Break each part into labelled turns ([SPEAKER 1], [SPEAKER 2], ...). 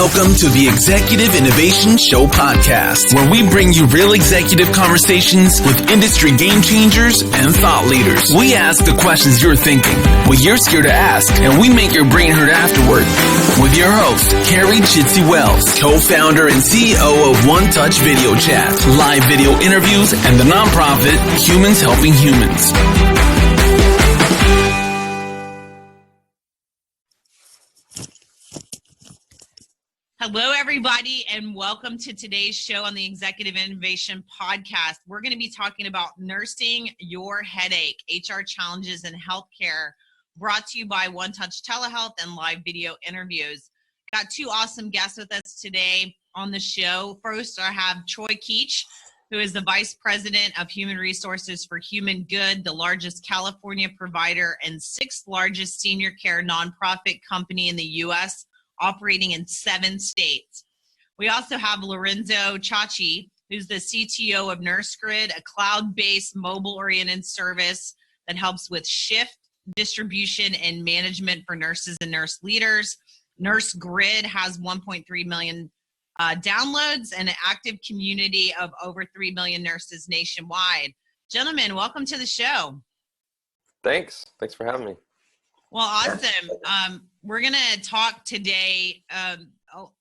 [SPEAKER 1] Welcome to the Executive Innovation Show podcast, where we bring you real executive conversations with industry game changers and thought leaders. We ask the questions you're thinking, what you're scared to ask, and we make your brain hurt afterward. With your host, Carrie Chitsey, co-founder and CEO of One Touch Video Chat, live video interviews, and the nonprofit Humans Helping Humans.
[SPEAKER 2] Hello, everybody, and welcome to today's show on the Executive Innovation Podcast. We're going to be talking about nursing your headache, HR challenges in healthcare, brought to you by One Touch Telehealth and live video interviews. Got two awesome guests with us today on the show. First, I have Troy Keach, who is the Vice President of Human Resources for HumanGood, the largest California provider and sixth largest senior care nonprofit company in the U.S., operating in 7 states. We also have Lorenzo Ciacci, who's the CTO of NurseGrid, a cloud-based mobile-oriented service that helps with shift, distribution, and management for nurses and nurse leaders. NurseGrid has 1.3 million downloads and an active community of over 3 million nurses nationwide. Gentlemen, welcome to the show.
[SPEAKER 3] Thanks for having me.
[SPEAKER 2] Well, awesome. We're going to talk today.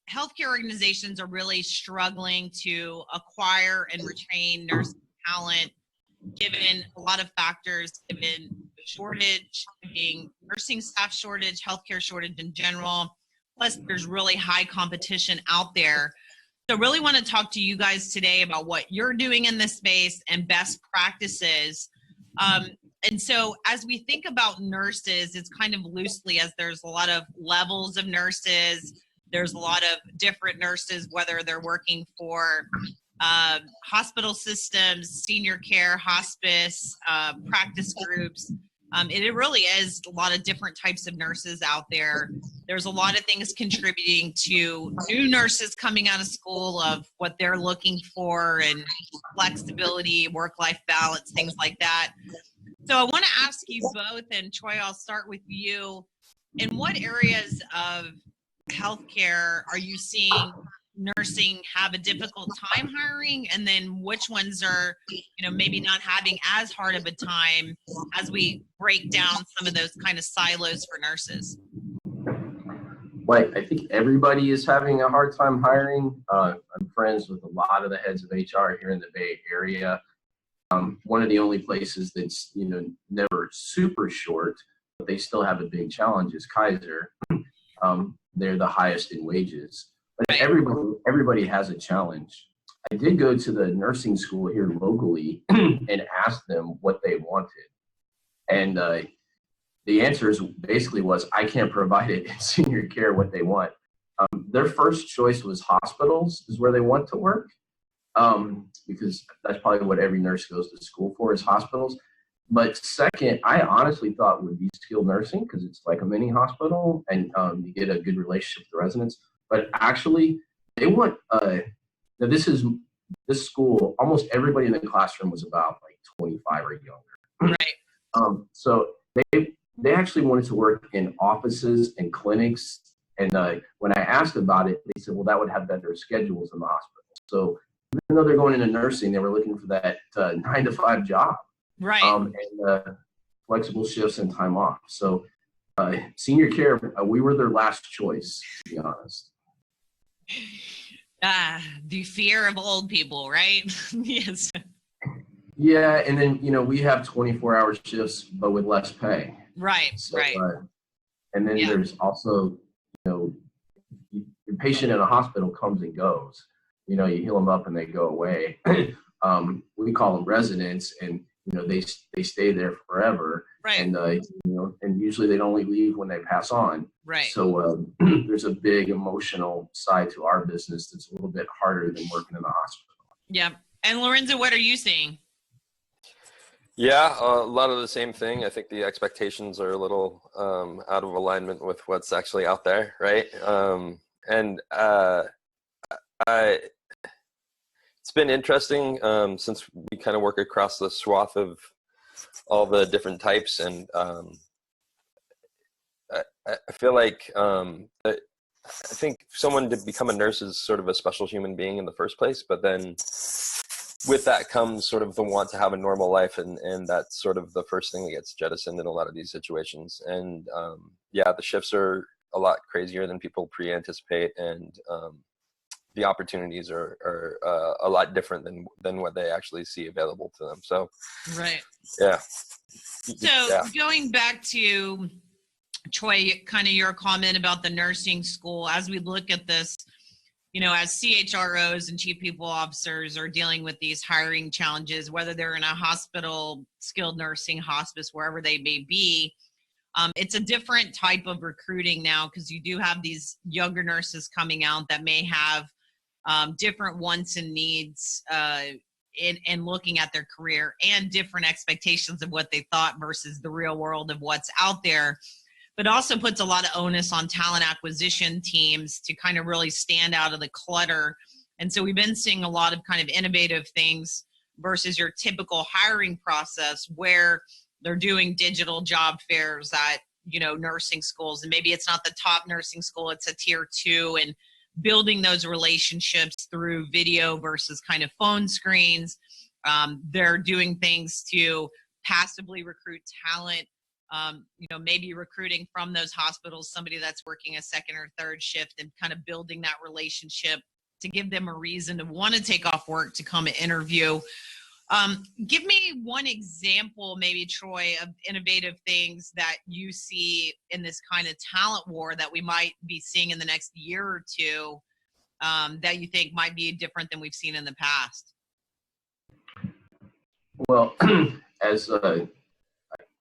[SPEAKER 2] Healthcare organizations are really struggling to acquire and retain nursing talent, given a lot of factors, given the shortage, being nursing staff shortage, healthcare shortage in general. Plus, there's really high competition out there. So really want to talk to you guys today about what you're doing in this space and best practices. And so as we think about nurses, it's kind of loosely, as there's a lot of levels of nurses. There's a lot of different nurses, whether they're working for hospital systems, senior care, hospice, practice groups. It really is a lot of different types of nurses out there. There's a lot of things contributing to new nurses coming out of school of what they're looking for and flexibility, work-life balance, things like that. So I want to ask you both, and Troy, I'll start with you. In what areas of healthcare are you seeing nursing have a difficult time hiring? And then which ones are, maybe not having as hard of a time as we break down some of those kind of silos for nurses?
[SPEAKER 4] Well, I think everybody is having a hard time hiring. I'm friends with a lot of the heads of HR here in the Bay Area. One of the only places that's, never super short, but they still have a big challenge is Kaiser. They're the highest in wages. But everybody has a challenge. I did go to the nursing school here locally and asked them what they wanted. And the answer was, I can't provide it in senior care what they want. Their first choice was hospitals is where they want to work. Because that's probably what every nurse goes to school for is hospitals. But second, I honestly thought would be skilled nursing because it's like a mini hospital and you get a good relationship with the residents. But actually, they want, this school, almost everybody in the classroom was about like 25 or younger.
[SPEAKER 2] Right.
[SPEAKER 4] So they actually wanted to work in offices and clinics. And when I asked about it, they said, well, that would have better schedules in the hospital. So even though they're going into nursing, they were looking for that 9-to-5 job.
[SPEAKER 2] Right.
[SPEAKER 4] And flexible shifts and time off. So senior care, we were their last choice, to be honest.
[SPEAKER 2] The fear of old people, right? Yes.
[SPEAKER 4] Yeah, and then, we have 24-hour shifts, but with less pay.
[SPEAKER 2] Right,
[SPEAKER 4] so,
[SPEAKER 2] right.
[SPEAKER 4] And then there's also, your patient in a hospital comes and goes. You heal them up and they go away. We call them residents, and they stay there forever.
[SPEAKER 2] Right.
[SPEAKER 4] And and usually they only leave when they pass on.
[SPEAKER 2] Right.
[SPEAKER 4] So there's a big emotional side to our business that's a little bit harder than working in the hospital.
[SPEAKER 2] Yeah. And Lorenzo, what are you seeing?
[SPEAKER 3] Yeah, a lot of the same thing. I think the expectations are a little out of alignment with what's actually out there, right? It's been interesting since we kind of work across the swath of all the different types, and I feel like I think someone to become a nurse is sort of a special human being in the first place, but then with that comes sort of the want to have a normal life, and that's sort of the first thing that gets jettisoned in a lot of these situations. And yeah, the shifts are a lot crazier than people pre-anticipate, and the opportunities are a lot different than what they actually see available to them. So
[SPEAKER 2] right.
[SPEAKER 3] Yeah.
[SPEAKER 2] So going back to Troy, kind of your comment about the nursing school, as we look at this, you know, as CHROs and chief people officers are dealing with these hiring challenges, whether they're in a hospital, skilled nursing, hospice, wherever they may be, it's a different type of recruiting now, because you do have these younger nurses coming out that may have different wants and needs in looking at their career, and different expectations of what they thought versus the real world of what's out there. But also puts a lot of onus on talent acquisition teams to kind of really stand out of the clutter. And so we've been seeing a lot of kind of innovative things versus your typical hiring process, where they're doing digital job fairs at, you know, nursing schools. And maybe it's not the top nursing school, it's a tier 2, and building those relationships through video versus kind of phone screens. They're doing things to passively recruit talent. You know, maybe recruiting from those hospitals somebody that's working a second or third shift, and kind of building that relationship to give them a reason to want to take off work to come and interview. Give me one example, maybe, Troy, of innovative things that you see in this kind of talent war that we might be seeing in the next year or two, that you think might be different than we've seen in the past.
[SPEAKER 4] Well, as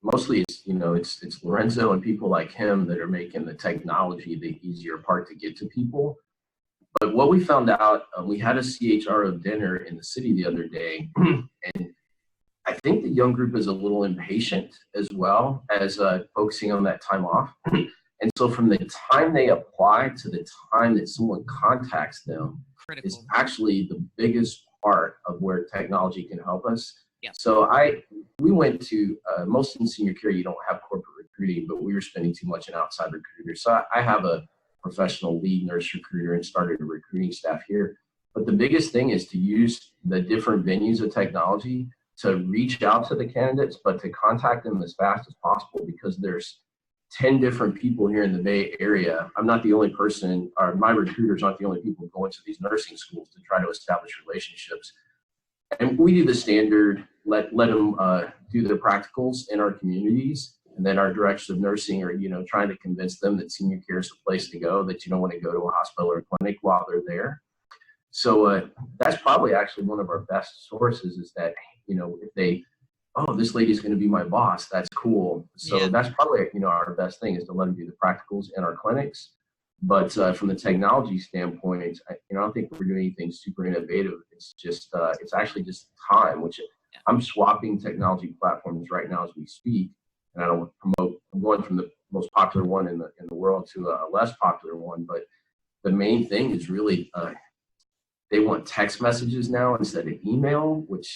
[SPEAKER 4] mostly it's, you know, it's Lorenzo and people like him that are making the technology the easier part to get to people. But what we found out, we had a CHRO dinner in the city the other day, and I think the young group is a little impatient as well as focusing on that time off. And so from the time they apply to the time that someone contacts them is actually the biggest part of where technology can help us.
[SPEAKER 2] Yeah.
[SPEAKER 4] So we went to, most in senior care, you don't have corporate recruiting, but we were spending too much on outside recruiters. So I have a professional lead nurse recruiter and started a recruiting staff here. But the biggest thing is to use the different venues of technology to reach out to the candidates, but to contact them as fast as possible, because there's 10 different people here in the Bay Area. I'm not the only person, or my recruiters aren't the only people going to these nursing schools to try to establish relationships. And we do the standard, let them do their practicals in our communities. And then our directors of nursing are, you know, trying to convince them that senior care is the place to go, that you don't want to go to a hospital or a clinic while they're there. So that's probably actually one of our best sources, is that, you know, if they, oh, this lady's going to be my boss, that's cool. So that's probably, you know, our best thing, is to let them do the practicals in our clinics. But from the technology standpoint, I don't think we're doing anything super innovative. It's just, it's actually just time, which I'm swapping technology platforms right now as we speak. And I don't promote, I'm going from the most popular one in the world to a less popular one. But the main thing is really, they want text messages now instead of email, which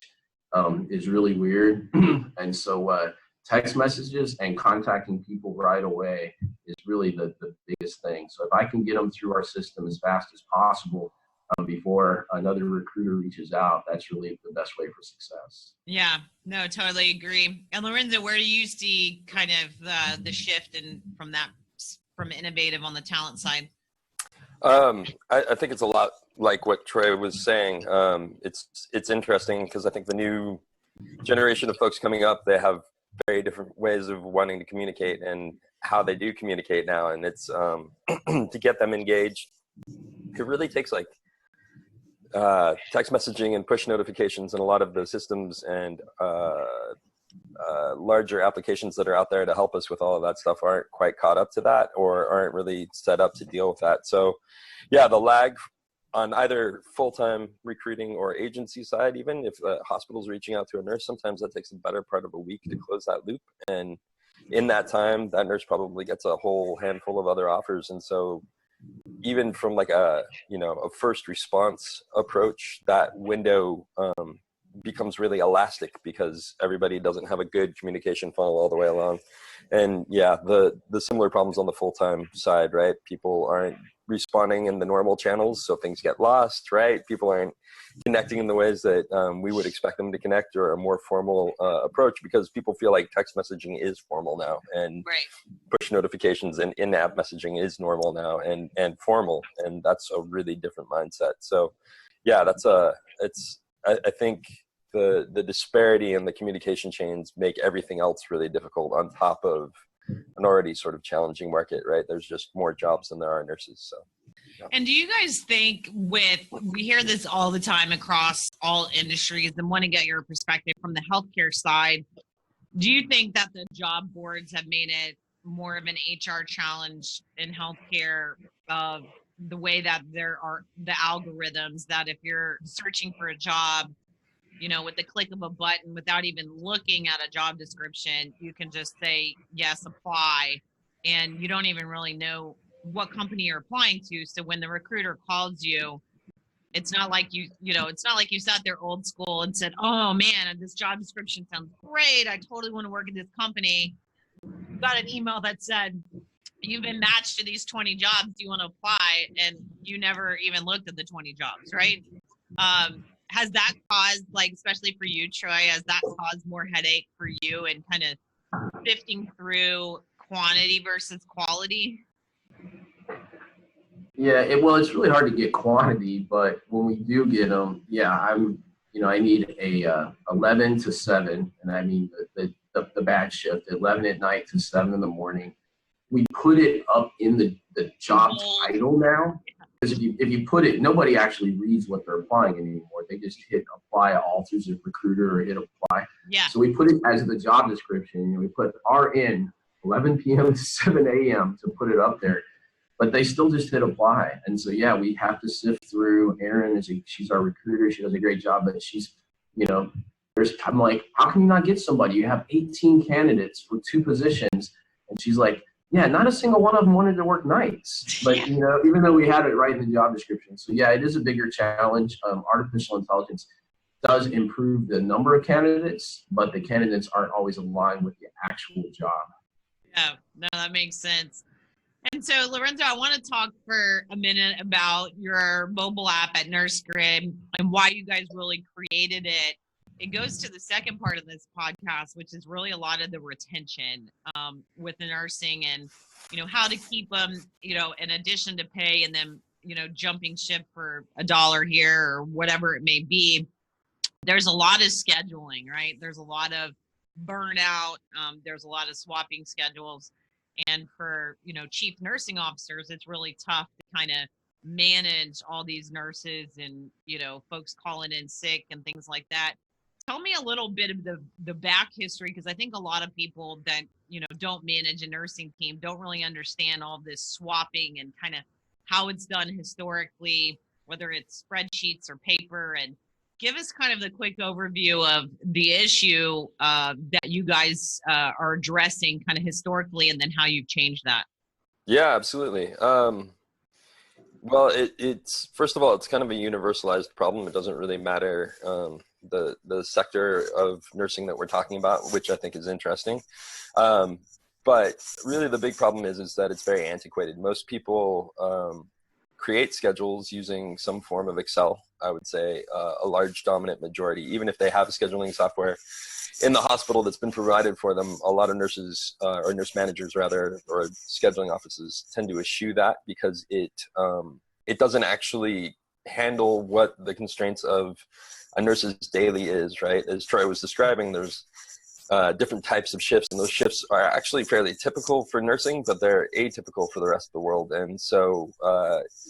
[SPEAKER 4] is really weird. And so text messages and contacting people right away is really the biggest thing. So if I can get them through our system as fast as possible before another recruiter reaches out, that's really the best way for success.
[SPEAKER 2] Yeah, no, totally agree. And Lorenzo, where do you see kind of the shift from innovative on the talent side?
[SPEAKER 3] I think it's a lot like what Troy was saying. It's interesting because I think the new generation of folks coming up, they have very different ways of wanting to communicate and how they do communicate now. And it's to get them engaged, it really takes like text messaging and push notifications, and a lot of the systems and larger applications that are out there to help us with all of that stuff aren't quite caught up to that, or aren't really set up to deal with that. So yeah, the lag on either full-time recruiting or agency side, even if the hospital's reaching out to a nurse, sometimes that takes a better part of a week to close that loop. And in that time, that nurse probably gets a whole handful of other offers. And so even from like a first response approach, that window becomes really elastic because everybody doesn't have a good communication funnel all the way along. And yeah, the similar problems on the full-time side, right? People aren't responding in the normal channels, so things get lost, right? People aren't connecting in the ways that we would expect them to connect, or a more formal approach, because people feel like text messaging is formal now, and push notifications and in-app messaging is normal now and formal, and that's a really different mindset. So yeah, I think the disparity in the communication chains make everything else really difficult on top of an already sort of challenging market, right? There's just more jobs than there are nurses. So, yeah.
[SPEAKER 2] And do you guys think, we hear this all the time across all industries, and want to get your perspective from the healthcare side, do you think that the job boards have made it more of an HR challenge in healthcare, of the way that there are the algorithms that if you're searching for a job, with the click of a button, without even looking at a job description, you can just say, yes, apply. And you don't even really know what company you're applying to. So when the recruiter calls you, it's not like it's not like you sat there old school and said, oh man, this job description sounds great, I totally want to work at this company. You got an email that said, you've been matched to these 20 jobs, do you want to apply? And you never even looked at the 20 jobs, right? Has that caused, especially for you, Troy, has that caused more headache for you and kind of sifting through quantity versus quality?
[SPEAKER 4] Yeah, it's really hard to get quantity, but when we do get them, I need a 11 to 7, and I mean the bad shift, 11 at night to 7 in the morning. We put it up in the job title now, because if you put it, nobody actually reads what they're applying anymore. They just hit apply all through ZipRecruiter or hit apply.
[SPEAKER 2] Yeah.
[SPEAKER 4] So we put it as the job description. We put RN 11 p.m. to 7 a.m. to put it up there, but they still just hit apply. And so yeah, we have to sift through. Erin she's our recruiter. She does a great job, but she's I'm like, how can you not get somebody? You have 18 candidates for 2 positions, and she's like, yeah, not a single one of them wanted to work nights, but even though we had it right in the job description. So yeah, it is a bigger challenge. Artificial intelligence does improve the number of candidates, but the candidates aren't always aligned with the actual job.
[SPEAKER 2] Yeah, no, that makes sense. And so, Lorenzo, I want to talk for a minute about your mobile app at NurseGrid and why you guys really created it. It goes to the second part of this podcast, which is really a lot of the retention with the nursing, and how to keep them, in addition to pay, and then jumping ship for $1 here or whatever it may be. There's a lot of scheduling, right? There's a lot of burnout. There's a lot of swapping schedules, and for chief nursing officers, it's really tough to kind of manage all these nurses and folks calling in sick and things like that. Tell me a little bit of the back history, because I think a lot of people that don't manage a nursing team don't really understand all this swapping and kind of how it's done historically, whether it's spreadsheets or paper. And give us kind of the quick overview of the issue that you guys are addressing kind of historically, and then how you've changed that.
[SPEAKER 3] Yeah, absolutely. Well, it's first of all, it's kind of a universalized problem. It doesn't really matter the sector of nursing that we're talking about, which I think is interesting. But really the big problem is that it's very antiquated. Most people create schedules using some form of Excel, I would say, a large dominant majority. Even if they have a scheduling software in the hospital that's been provided for them, a lot of nurses or nurse managers rather, or scheduling offices tend to eschew that because it doesn't actually handle what the constraints of a nurse's daily is, right? As Troy was describing, there's different types of shifts, and those shifts are actually fairly typical for nursing, but they're atypical for the rest of the world. And so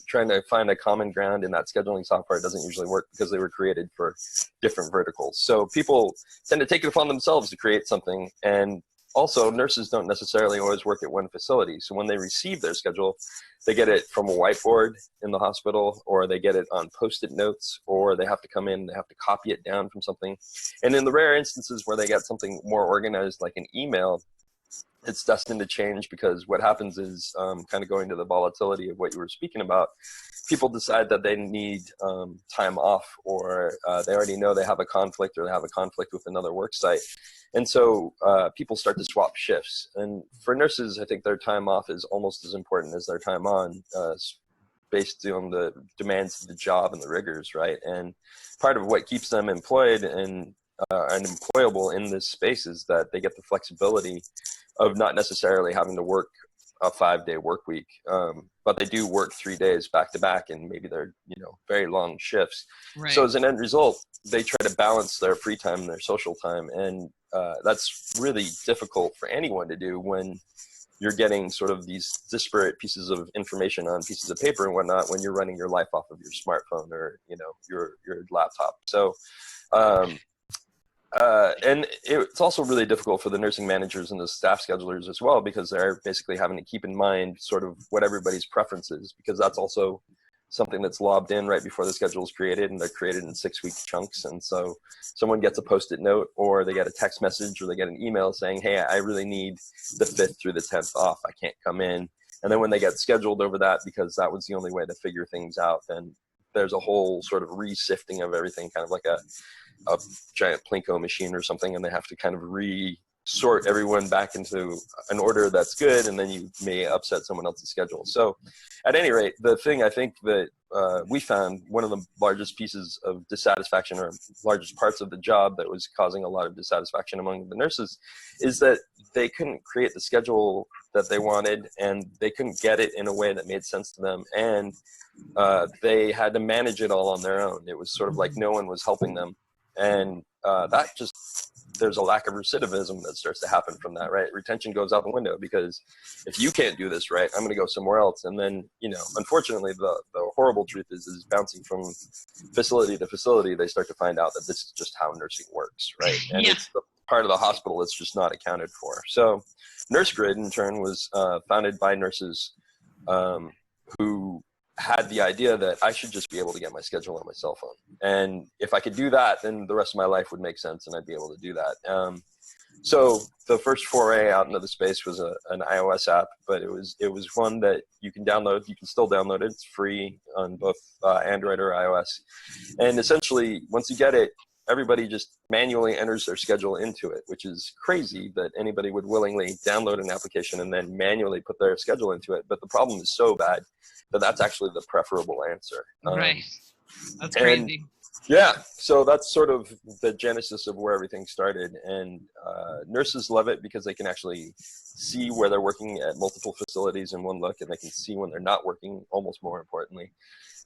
[SPEAKER 3] trying to find a common ground in that scheduling software doesn't usually work because they were created for different verticals. So people tend to take it upon themselves to create something. And also, nurses don't necessarily always work at one facility. So when they receive their schedule, they get it from a whiteboard in the hospital, or they get it on Post-it notes, or they have to come in, they have to copy it down from something. And in the rare instances where they get something more organized, like an email, it's destined to change, because what happens is, kind of going to the volatility of what you were speaking about, people decide that they need time off, or they already know they have a conflict, or they have a conflict with another work site. And so people start to swap shifts. And for nurses, I think their time off is almost as important as their time on, based on the demands of the job and the rigors, right? And part of what keeps them employed and employable in this space is that they get the flexibility of not necessarily having to work a 5-day work week, but they do work 3 days back to back, and maybe they're, very long shifts. Right. So as an end result, they try to balance their free time and their social time, and that's really difficult for anyone to do when you're getting sort of these disparate pieces of information on pieces of paper and whatnot when you're running your life off of your smartphone or your laptop. So and it's also really difficult for the nursing managers and the staff schedulers as well, because they're basically having to keep in mind sort of what everybody's preference is, because that's also something that's lobbed in right before the schedule is created, and they're created in 6-week chunks. And so someone gets a Post-it note, or they get a text message, or they get an email saying, hey, I really need the 5th through the 10th off. I can't come in. And then when they get scheduled over that, because that was the only way to figure things out, then there's a whole sort of re-sifting of everything, kind of like a giant Plinko machine or something, and they have to kind of sort everyone back into an order that's good, and then you may upset someone else's schedule. So at any rate, the thing I think that we found, one of the largest pieces of dissatisfaction, or largest parts of the job that was causing a lot of dissatisfaction among the nurses, is that they couldn't create the schedule that they wanted, and they couldn't get it in a way that made sense to them, and they had to manage it all on their own. It was sort of like no one was helping them, and that just, there's a lack of recidivism that starts to happen from that, right? Retention goes out the window, because if you can't do this right, I'm going to go somewhere else. And then, unfortunately, the horrible truth is bouncing from facility to facility, they start to find out that this is just how nursing works, right? And it's the part of the hospital that's just not accounted for. So NurseGrid, in turn, was founded by nurses who had the idea that I should just be able to get my schedule on my cell phone. And if I could do that, then the rest of my life would make sense, and I'd be able to do that. So the first foray out into the space was an iOS app, but it was one that you can download. You can still download it. It's free on both Android or iOS. And essentially, once you get it, everybody just manually enters their schedule into it, which is crazy that anybody would willingly download an application and then manually put their schedule into it. But the problem is so bad that that's actually the preferable answer.
[SPEAKER 2] Right. That's crazy.
[SPEAKER 3] Yeah. So that's sort of the genesis of where everything started. And nurses love it because they can actually see where they're working at multiple facilities in one look, and they can see when they're not working, almost more importantly.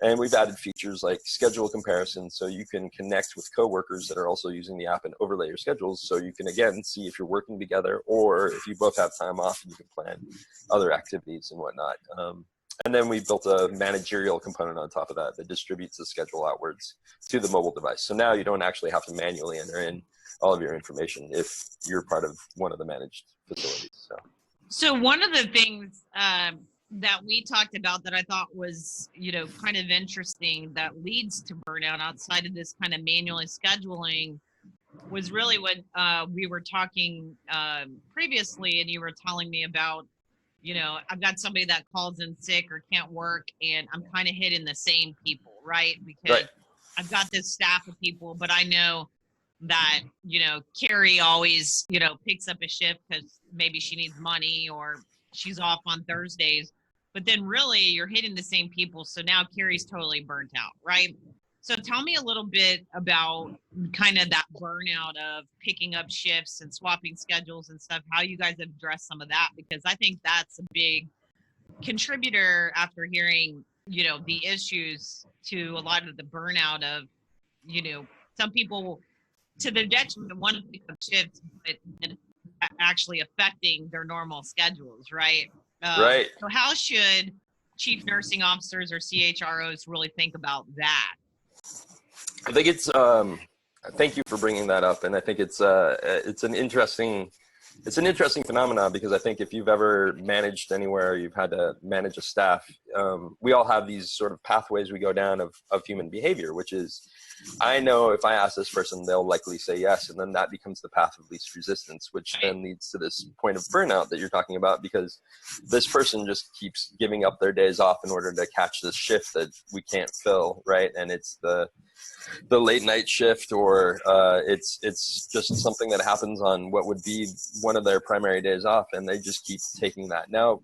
[SPEAKER 3] And we've added features like schedule comparison, so you can connect with coworkers that are also using the app and overlay your schedules, so you can, again, see if you're working together, or if you both have time off, and you can plan other activities and whatnot. And then we built a managerial component on top of that that distributes the schedule outwards to the mobile device. So now you don't actually have to manually enter in all of your information if you're part of one of the managed facilities.
[SPEAKER 2] So one of the things that we talked about that I thought was, kind of interesting that leads to burnout outside of this kind of manually scheduling was really what we were talking previously, and you were telling me about, I've got somebody that calls in sick or can't work, and I'm kind of hitting the same people, right? Because I've got this staff of people, but I know that, Carrie always, picks up a shift because maybe she needs money or she's off on Thursdays. But then really you're hitting the same people. So now Carrie's totally burnt out, right? So tell me a little bit about kind of that burnout of picking up shifts and swapping schedules and stuff, how you guys have addressed some of that, because I think that's a big contributor after hearing, the issues to a lot of the burnout of, some people to the detriment want to pick up shifts, but it's actually affecting their normal schedules, right?
[SPEAKER 3] Right.
[SPEAKER 2] So how should chief nursing officers or CHROs really think about that?
[SPEAKER 3] I think it's, thank you for bringing that up. And I think it's an interesting phenomenon, because I think if you've ever managed anywhere, you've had to manage a staff, we all have these sort of pathways we go down of human behavior, which is, I know if I ask this person, they'll likely say yes. And then that becomes the path of least resistance, which then leads to this point of burnout that you're talking about, because this person just keeps giving up their days off in order to catch this shift that we can't fill, right? And it's the late night shift, or it's just something that happens on what would be one of their primary days off, and they just keep taking that. Now,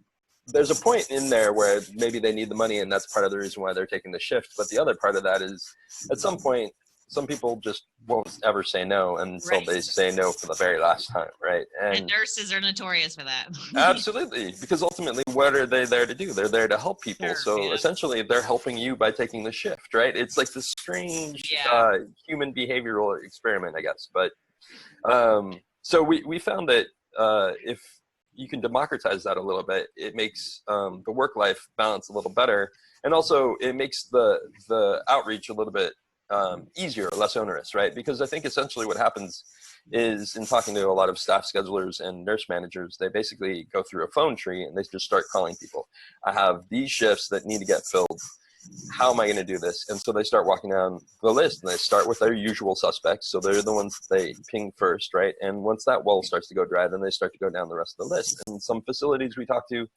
[SPEAKER 3] there's a point in there where maybe they need the money, and that's part of the reason why they're taking the shift. But the other part of that is, at some point, some people just won't ever say no until they say no for the very last time, right?
[SPEAKER 2] And nurses are notorious for that.
[SPEAKER 3] Absolutely, because ultimately, what are they there to do? They're there to help people. So essentially, they're helping you by taking the shift, right? It's like this strange human behavioral experiment, I guess. But so we found that if you can democratize that a little bit, it makes the work-life balance a little better, and also it makes the outreach a little bit easier, less onerous, right? Because I think essentially what happens is, in talking to a lot of staff schedulers and nurse managers, they basically go through a phone tree and they just start calling people. I have these shifts that need to get filled. How am I going to do this? And so they start walking down the list, and they start with their usual suspects. So they're the ones they ping first, right? And once that well starts to go dry, then they start to go down the rest of the list. And some facilities we talk to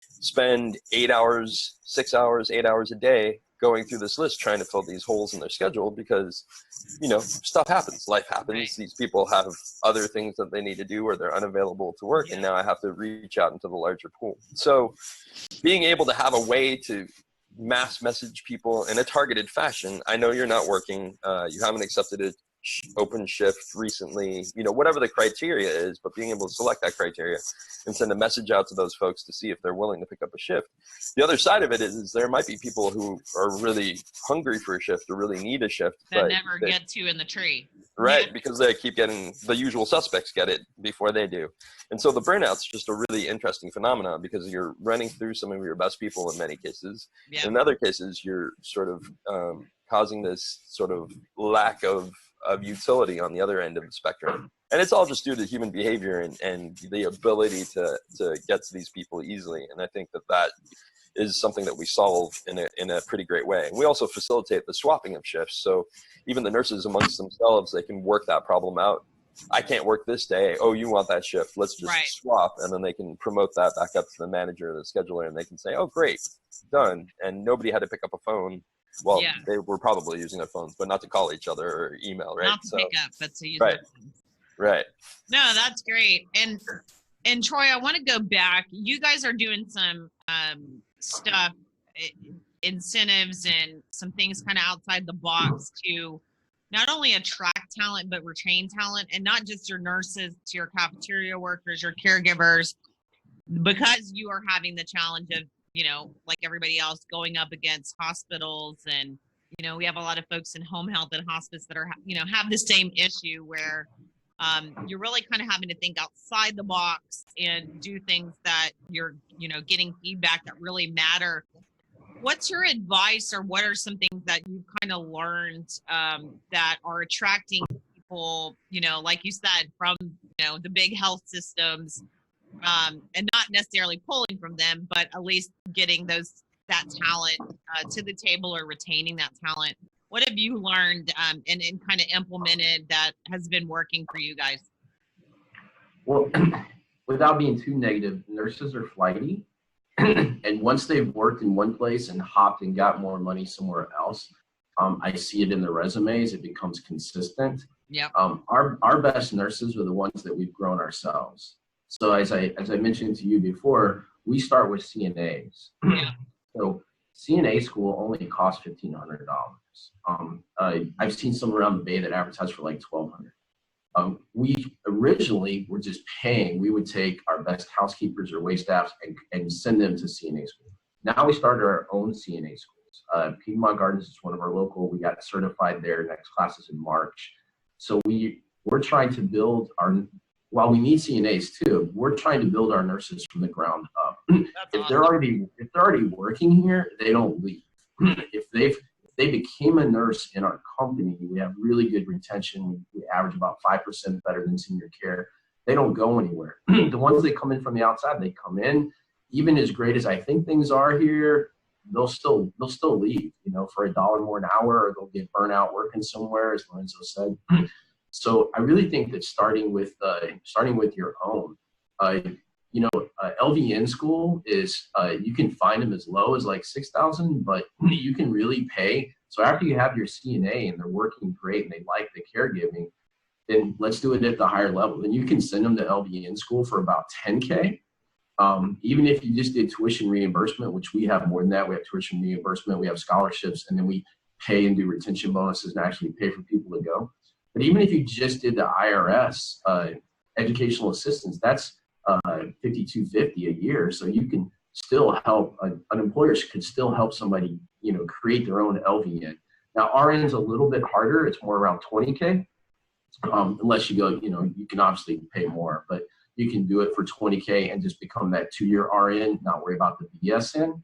[SPEAKER 3] spend 8 hours, 6 hours, 8 hours a day going through this list, trying to fill these holes in their schedule, because, you know, stuff happens, life happens. Right. These people have other things that they need to do, or they're unavailable to work. And now I have to reach out into the larger pool. So being able to have a way to mass message people in a targeted fashion. I know you're not working, you haven't accepted a open shift recently, you know, whatever the criteria is, but being able to select that criteria and send a message out to those folks to see if they're willing to pick up a shift. The other side of it is there might be people who are really hungry for a shift or really need a shift,
[SPEAKER 2] that never get to in the tree.
[SPEAKER 3] Right, because they keep getting, the usual suspects get it before they do. And so the burnout's just a really interesting phenomenon, because you're running through some of your best people in many cases. Yep. In other cases, you're sort of causing this sort of lack of utility on the other end of the spectrum. And it's all just due to human behavior and the ability to get to these people easily. And I think that is something that we solve in a pretty great way. And we also facilitate the swapping of shifts. So even the nurses amongst themselves, they can work that problem out. I can't work this day. Oh, you want that shift? Let's just swap. And then they can promote that back up to the manager or the scheduler, and they can say, oh, great, done. And nobody had to pick up a phone. Well, they were probably using their phones, but not to call each other or email, right?
[SPEAKER 2] Not to pick up, but to use their phones.
[SPEAKER 3] Right.
[SPEAKER 2] No, that's great. And Troy, I want to go back. You guys are doing some stuff, incentives and some things kind of outside the box to not only attract talent, but retain talent, and not just your nurses, to your cafeteria workers, your caregivers, because you are having the challenge of, you know, like everybody else, going up against hospitals. And, you know, we have a lot of folks in home health and hospice that are, you know, have the same issue where you're really kind of having to think outside the box and do things that you're, you know, getting feedback that really matter. What's your advice, or what are some things that you've kind of learned that are attracting people, you know, like you said, from, you know, the big health systems, and not necessarily pulling from them, but at least getting that talent to the table, or retaining that talent? What have you learned and kind of implemented that has been working for you guys?
[SPEAKER 4] Well, without being too negative, nurses are flighty. And once they've worked in one place and hopped and got more money somewhere else, I see it in the resumes. It becomes consistent.
[SPEAKER 2] Yep.
[SPEAKER 4] Our best nurses are the ones that we've grown ourselves. So as I mentioned to you before, we start with CNAs.
[SPEAKER 2] Yeah.
[SPEAKER 4] So CNA school only costs $1,500. I've seen some around the Bay that advertise for like $1,200. We originally were just paying. We would take our best housekeepers or waitstaffs and send them to CNA school. Now we started our own CNA schools. Piedmont Gardens is one of our local. We got certified there. Next class is in March. So we're trying to build while we need CNAs too, we're trying to build our nurses from the ground up. If they're already working here, they don't leave. If they became a nurse in our company, we have really good retention. We average about 5% better than senior care. They don't go anywhere. The ones that come in from the outside, they come in. Even as great as I think things are here, they'll still leave, for $1 more an hour, or they'll get burnout working somewhere, as Lorenzo said. So I really think that starting with your own, LVN school is, you can find them as low as like 6,000, but you can really pay. So after you have your CNA and they're working great and they like the caregiving, then let's do it at the higher level. Then you can send them to LVN school for about 10K. Even if you just did tuition reimbursement, which we have more than that. We have tuition reimbursement, we have scholarships, and then we pay and do retention bonuses and actually pay for people to go. But even if you just did the IRS educational assistance, that's $5,250 a year. So you can still help, an employer could still help somebody, create their own LVN. Now, RN's a little bit harder. It's more around 20K, unless you go, you can obviously pay more, but you can do it for 20K and just become that 2-year RN, not worry about the BSN.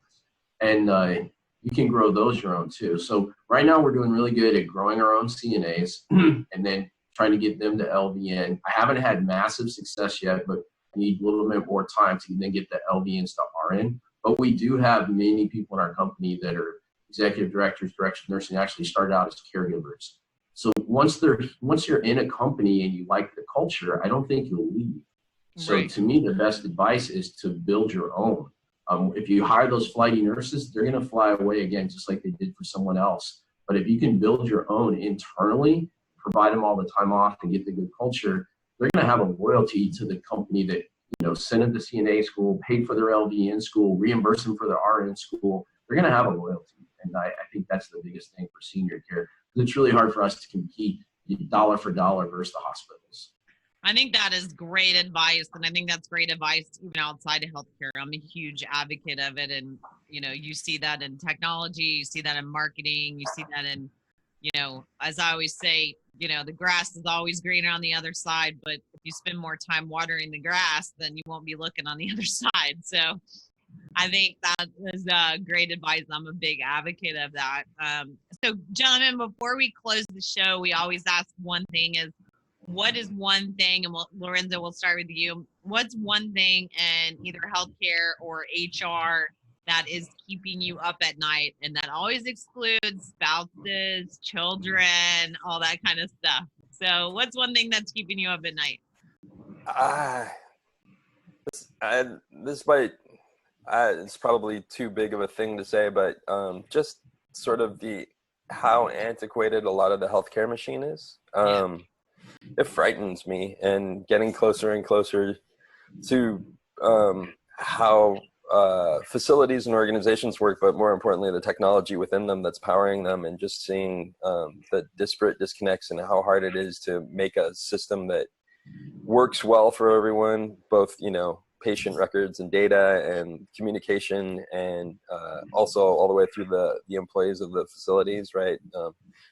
[SPEAKER 4] And you can grow those your own too. So right now we're doing really good at growing our own CNAs and then trying to get them to LVN. I haven't had massive success yet, but I need a little bit more time to then get the LVNs to RN. But we do have many people in our company that are executive directors, directors of nursing, actually started out as caregivers. So once you're in a company and you like the culture, I don't think you'll leave. So
[SPEAKER 2] Right.
[SPEAKER 4] To me, the best advice is to build your own. If you hire those flighty nurses, they're going to fly away again, just like they did for someone else. But if you can build your own internally, provide them all the time off and get the good culture, they're going to have a loyalty to the company that, sent them to CNA school, paid for their LVN school, reimburse them for their RN school. They're going to have a loyalty. And I think that's the biggest thing for senior care. It's really hard for us to compete dollar for dollar versus the hospitals.
[SPEAKER 2] I think that is great advice. And I think that's great advice even outside of healthcare. I'm a huge advocate of it. And, you see that in technology, you see that in marketing, you see that in, as I always say, the grass is always greener on the other side. But if you spend more time watering the grass, then you won't be looking on the other side. So I think that is great advice. I'm a big advocate of that. So gentlemen, before we close the show, we always ask one thing is, what is one thing, and Lorenzo, we'll start with you. What's one thing in either healthcare or HR that is keeping you up at night? And that always excludes spouses, children, all that kind of stuff. So what's one thing that's keeping you up at night?
[SPEAKER 3] This might, it's probably too big of a thing to say, but just sort of how antiquated a lot of the healthcare machine is. It frightens me, and getting closer and closer to how facilities and organizations work, but more importantly, the technology within them that's powering them, and just seeing the disparate disconnects and how hard it is to make a system that works well for everyone, both, patient records and data and communication, and also all the way through the employees of the facilities, right?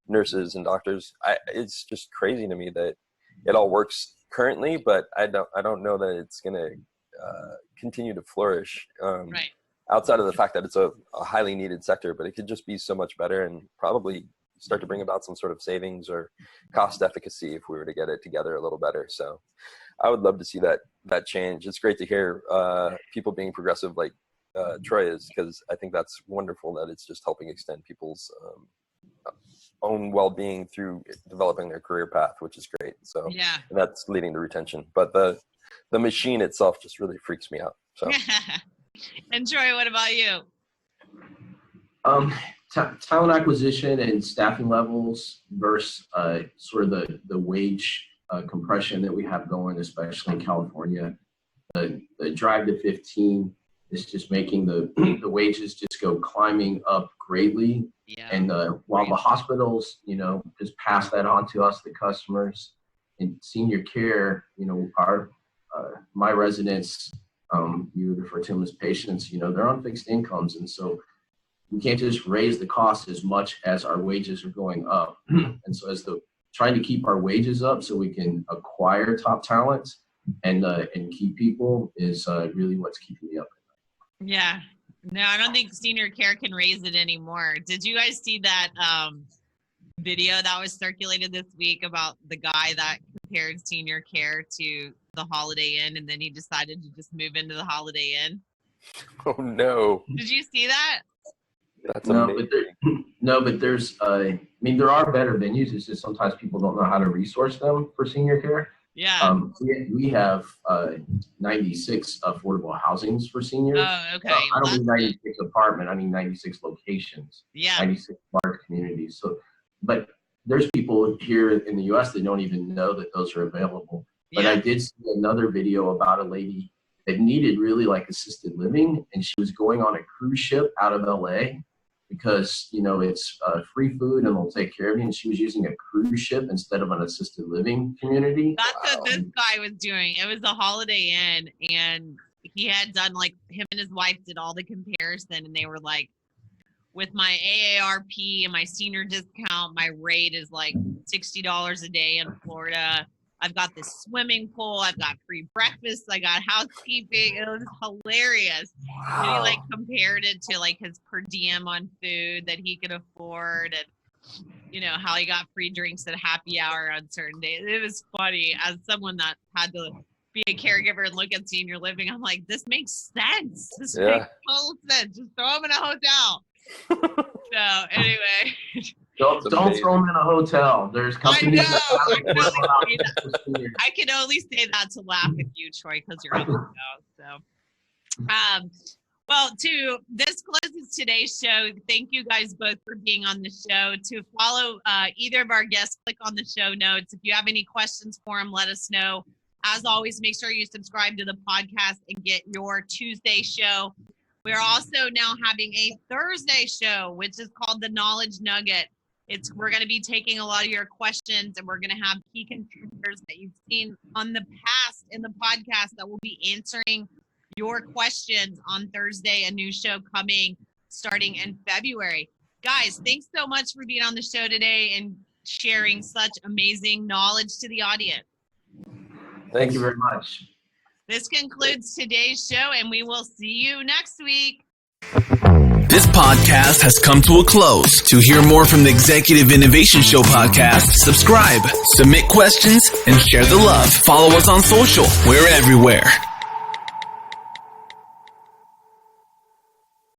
[SPEAKER 3] Nurses and doctors. It's just crazy to me that it all works currently, but I don't know that it's going to continue to flourish.
[SPEAKER 2] Right.
[SPEAKER 3] Outside of the fact that it's a highly needed sector, but it could just be so much better and probably start to bring about some sort of savings or cost efficacy if we were to get it together a little better. So I would love to see that change. It's great to hear people being progressive like Troy is, because I think that's wonderful that it's just helping extend people's own well-being through developing their career path, which is great. So
[SPEAKER 2] Yeah.
[SPEAKER 3] and that's leading to retention. But the machine itself just really freaks me out. So
[SPEAKER 2] And Troy, what about you?
[SPEAKER 4] Talent acquisition and staffing levels versus sort of the wage compression that we have going, especially in California. The drive to 15 is just making the wages just go climbing up greatly.
[SPEAKER 2] Yeah.
[SPEAKER 4] And while the hospitals, just pass that on to us, the customers, in senior care, our my residents, you refer to them as patients, they're on fixed incomes, and so we can't just raise the cost as much as our wages are going up. And so trying to keep our wages up so we can acquire top talent and keep people is really what's keeping me up at night.
[SPEAKER 2] Yeah. No, I don't think senior care can raise it anymore. Did you guys see that video that was circulated this week about the guy that compared senior care to the Holiday Inn, and then he decided to just move into the Holiday Inn?
[SPEAKER 3] Oh no.
[SPEAKER 2] Did you see that?
[SPEAKER 3] That's amazing.
[SPEAKER 4] But there's, I mean, there are better venues. It's just sometimes people don't know how to resource them for senior care.
[SPEAKER 2] Yeah.
[SPEAKER 4] We have 96 affordable housings for seniors.
[SPEAKER 2] Oh, okay.
[SPEAKER 4] I don't mean 96 apartment. I mean 96 locations.
[SPEAKER 2] Yeah.
[SPEAKER 4] 96 large communities. So, but there's people here in the U.S. that don't even know that those are available. But
[SPEAKER 2] Yeah.
[SPEAKER 4] I did see another video about a lady that needed really like assisted living, and she was going on a cruise ship out of LA because, you know, it's free food and they'll take care of you. And she was using a cruise ship instead of an assisted living community.
[SPEAKER 2] That's what this guy was doing. It was a Holiday Inn, and he had done, like, him and his wife did all the comparison, and they were like, with my AARP and my senior discount, my rate is like $60 a day in Florida. I've got this swimming pool. I've got free breakfast. I got housekeeping. It was hilarious.
[SPEAKER 3] Wow.
[SPEAKER 2] And he like compared it to like his per diem on food that he could afford, and you know how he got free drinks at happy hour on certain days. It was funny. As someone that had to be a caregiver and look at senior living, I'm like, this makes sense. This makes total sense. Just throw them in a hotel. So anyway.
[SPEAKER 4] Don't throw them in a hotel. There's companies.
[SPEAKER 2] I can only say that to laugh at you, Troy, because you're on the show. So, well, this closes today's show. Thank you guys both for being on the show. To follow either of our guests, click on the show notes. If you have any questions for them, let us know. As always, make sure you subscribe to the podcast and get your Tuesday show. We're also now having a Thursday show, which is called The Knowledge Nugget. We're going to be taking a lot of your questions, and we're going to have key contributors that you've seen on the past in the podcast that will be answering your questions on Thursday. A new show coming starting in February. Guys, thanks so much for being on the show today and sharing such amazing knowledge to the audience.
[SPEAKER 4] Thank you very much.
[SPEAKER 2] This concludes today's show, and we will see you next week.
[SPEAKER 1] This podcast has come to a close. To hear more from the Executive Innovation Show podcast, subscribe, submit questions, and share the love. Follow us on social. We're everywhere.